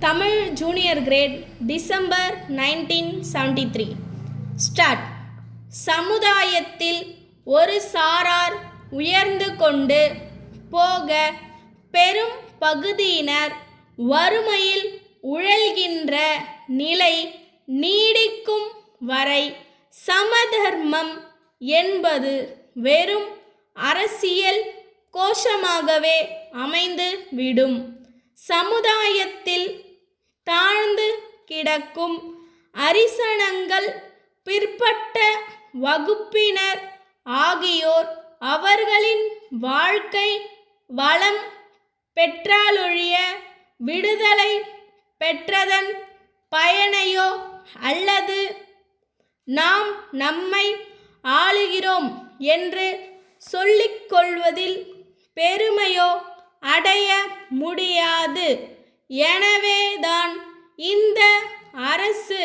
Tamil junior great December 1973. Start. சமுதாயத்தில் ஒரு சாரார் உயர்ந்து கொண்டு போக பெரும் பகுதியினர் வறுமையில் உழல்கின்ற நிலை நீடிக்கும் வரை சமதர்மம் என்பது வெறும் அரசியல் கோஷமாகவே அமைந்து விடும். சமுதாயத்தில் தாழ்ந்து கிடக்கும் அரிசனங்கள், பிற்பட்ட வகுப்பினர் ஆகியோர் அவர்களின் வாழ்க்கை வளம் பெற்றாலொழிய விடுதலை பெற்றதன் பயனையோ அல்லது நாம் நம்மை ஆளுகிறோம் என்று சொல்லிக்கொள்வதில் பெருமையோ அடைய முடியாது. எனவேதான் இந்த அரசு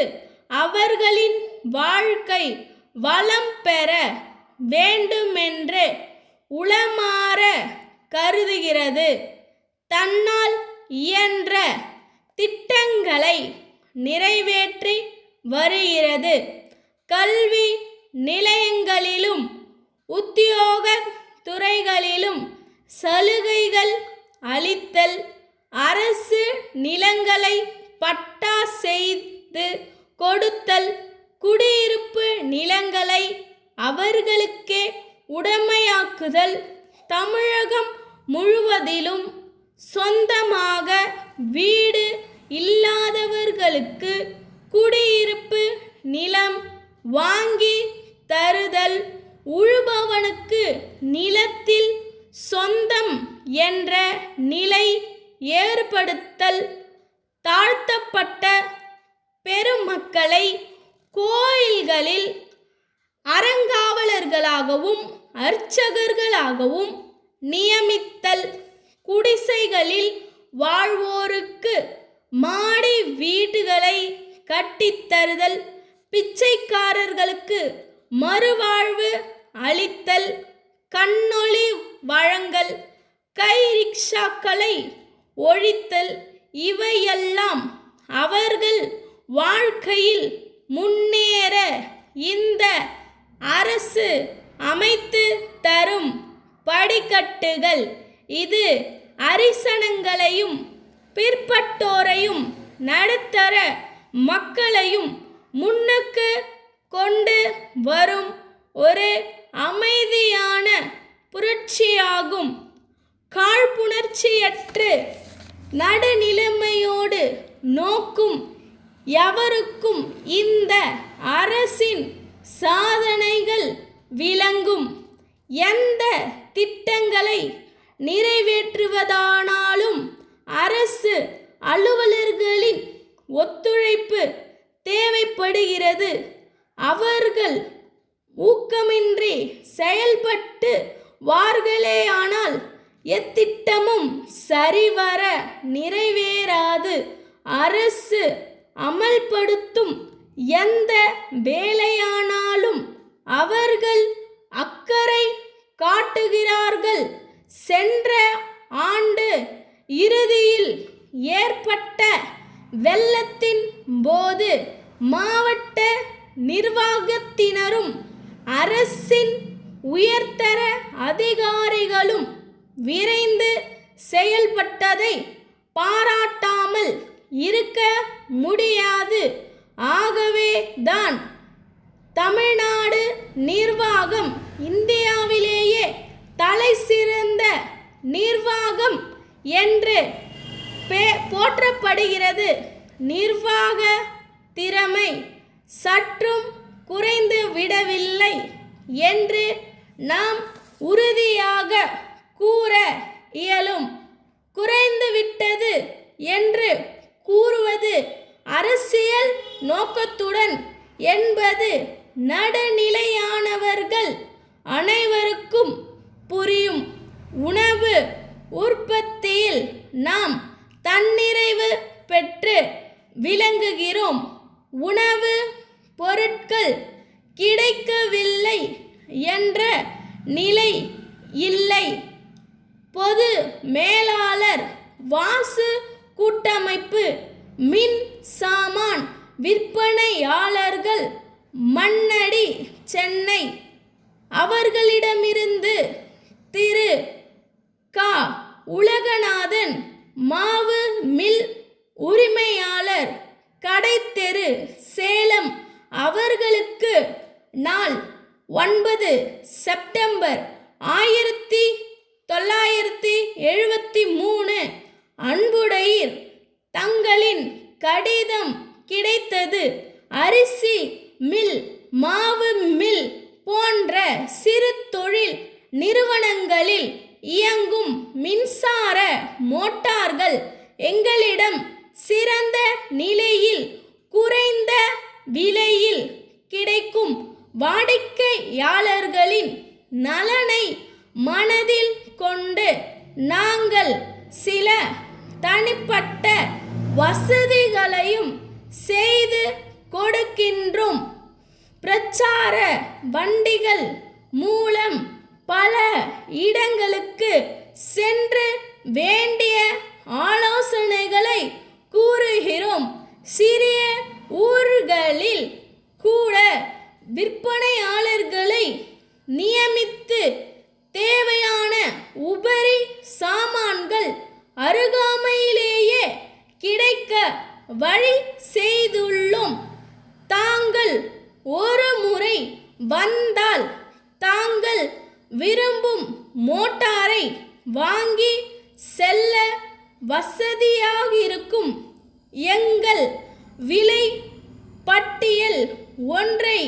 அவர்களின் வாழ்க்கை வளம் பெற வேண்டுமென்று உளமாற கருதுகிறது. தன்னால் இயன்ற திட்டங்களை நிறைவேற்றி வருகிறது. கல்வி நிலையங்களிலும் உத்தியோக துறைகளிலும் சலுகைகள் அளித்தல், அரசு நிலங்களை பட்டா செய்து கொடுத்தல், குடியிருப்பு நிலங்களை அவர்களுக்கே உடைமையாக்குதல், தமிழகம் முழுவதிலும் சொந்தமாக வீடு இல்லாதவர்களுக்கு குடியிருப்பு நிலம் வாங்கி தருதல், உழுபவனுக்கு நிலத்தில் சொந்தம் என்ற நிலை ஏற்படுத்தல், தாழ்த்தப்பட்ட பெருமக்களை கோயில்களில் அறங்காவலர்களாகவும் அர்ச்சகர்களாகவும் நியமித்தல், குடிசைகளில் வாழ்வோருக்கு மாடி வீடுகளை கட்டித்தருதல், பிச்சைக்காரர்களுக்கு மறுவாழ்வு அளித்தல், கண்ணொளி வழங்கல், கை ரிக்ஷாக்களை ஒழித்தல், இவையெல்லாம் அவர்கள் வாழ்க்கையில் முன்னேற இந்த அரசு அமைத்து தரும் படிக்கட்டுகள். இது அரிசனங்களையும் பிற்பட்டோரையும் நடுத்தர மக்களையும் முன்னுக்கு கொண்டு வரும் ஒரு அமைதியான புரட்சியாகும். காழ்ப்புணர்ச்சியற்று நடுநிலைமையோடு நோக்கும் எவருக்கும் இந்த அரசின் சாதனைகள் விளங்கும். எந்த திட்டங்களை நிறைவேற்றுவதானாலும் அரசு அலுவலர்களின் ஒத்துழைப்பு தேவைப்படுகிறது. அவர்கள் ஊக்கமின்றி செயல்பட்டு வார்களேயானால் எத்திட்டமும் சரிவர நிறைவேறாது. அரசு அமல்படுத்தும் எந்த வேலையானாலும் அவர்கள் அக்கறை காட்டுகிறார்கள். சென்ற ஆண்டு இறுதியில் ஏற்பட்ட வெள்ளத்தின் போது மாவட்ட நிர்வாகத்தினரும் அரசின் உயர்தர அதிகாரிகளும் விரைந்து செயல்பட்டதை பாராட்டாமல் இருக்க முடியாது. ஆகவே தான் தமிழ்நாடு நிர்வாகம் இந்தியாவிலேயே தலை சிறந்த நிர்வாகம் என்று போற்றப்படுகிறது. நிர்வாக திறமை சற்றும் குறைந்து விடவில்லை என்று நாம் உறுதியாக கூற இயலும். குறைந்துவிட்டது என்று கூறுவது அரசியல் நோக்கத்துடன் என்பது நடுநிலையானவர்கள் அனைவருக்கும் புரியும். உணவு உற்பத்தியில் நாம் தன்னிறைவு பெற்று விளங்குகிறோம். உணவு பொருட்கள் கிடைக்கவில்லை என்ற நிலை இல்லை. பொது மேலாளர் வாசு கூட்டமைப்பு மின் சாமான் விற்பனையாளர்கள் மண்ணடி சென்னை அவர்களிடமிருந்து திரு க உலகநாதன் மாவு மில் உரிமையாளர் கடைத்தெரு சேலம் அவர்களுக்கு நாள் 9 செப்டம்பர் 1973 அன்புடையீர் தங்களின் கடிதம் கிடைத்தது. அரிசி மில் மாவு மில் போன்ற சிறு தொழில் நிறுவனங்களில் இயங்கும் மின்சார மோட்டார்கள் எங்களிடம் சிறந்த நிலையில் குறைந்த விலையில் கிடைக்கும். வாடிக்கையாளர்களின் நலனை மனதில் கொண்டு நாங்கள் சில தனிப்பட்ட வசதிகளையும் செய்து கொடுக்கின்றோம். பிரச்சார வண்டிகள் மூலம் பல இடங்களுக்கு சென்று வேண்டிய ஆலோசனைகளை கூறுகிறோம். சிறிய ஊர்களில் கூட விற்பனையாளர்களை நியமித்து தேவையான உபரி சாமான்கள் அருகாமையிலேயே கிடைக்க வழி செய்துள்ளோம். தாங்கள் ஒரு முறை வந்தால் தாங்கள் விரும்பும் மோட்டாரை வாங்கி செல்ல வசதியாகிருக்கும். எங்கள் விலை பட்டியல் ஒன்றை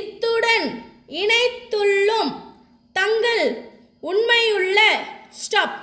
இத்துடன் இணைத்துள்ளோம். தங்கள் உண்மையுள்ள ஸ்டாப்.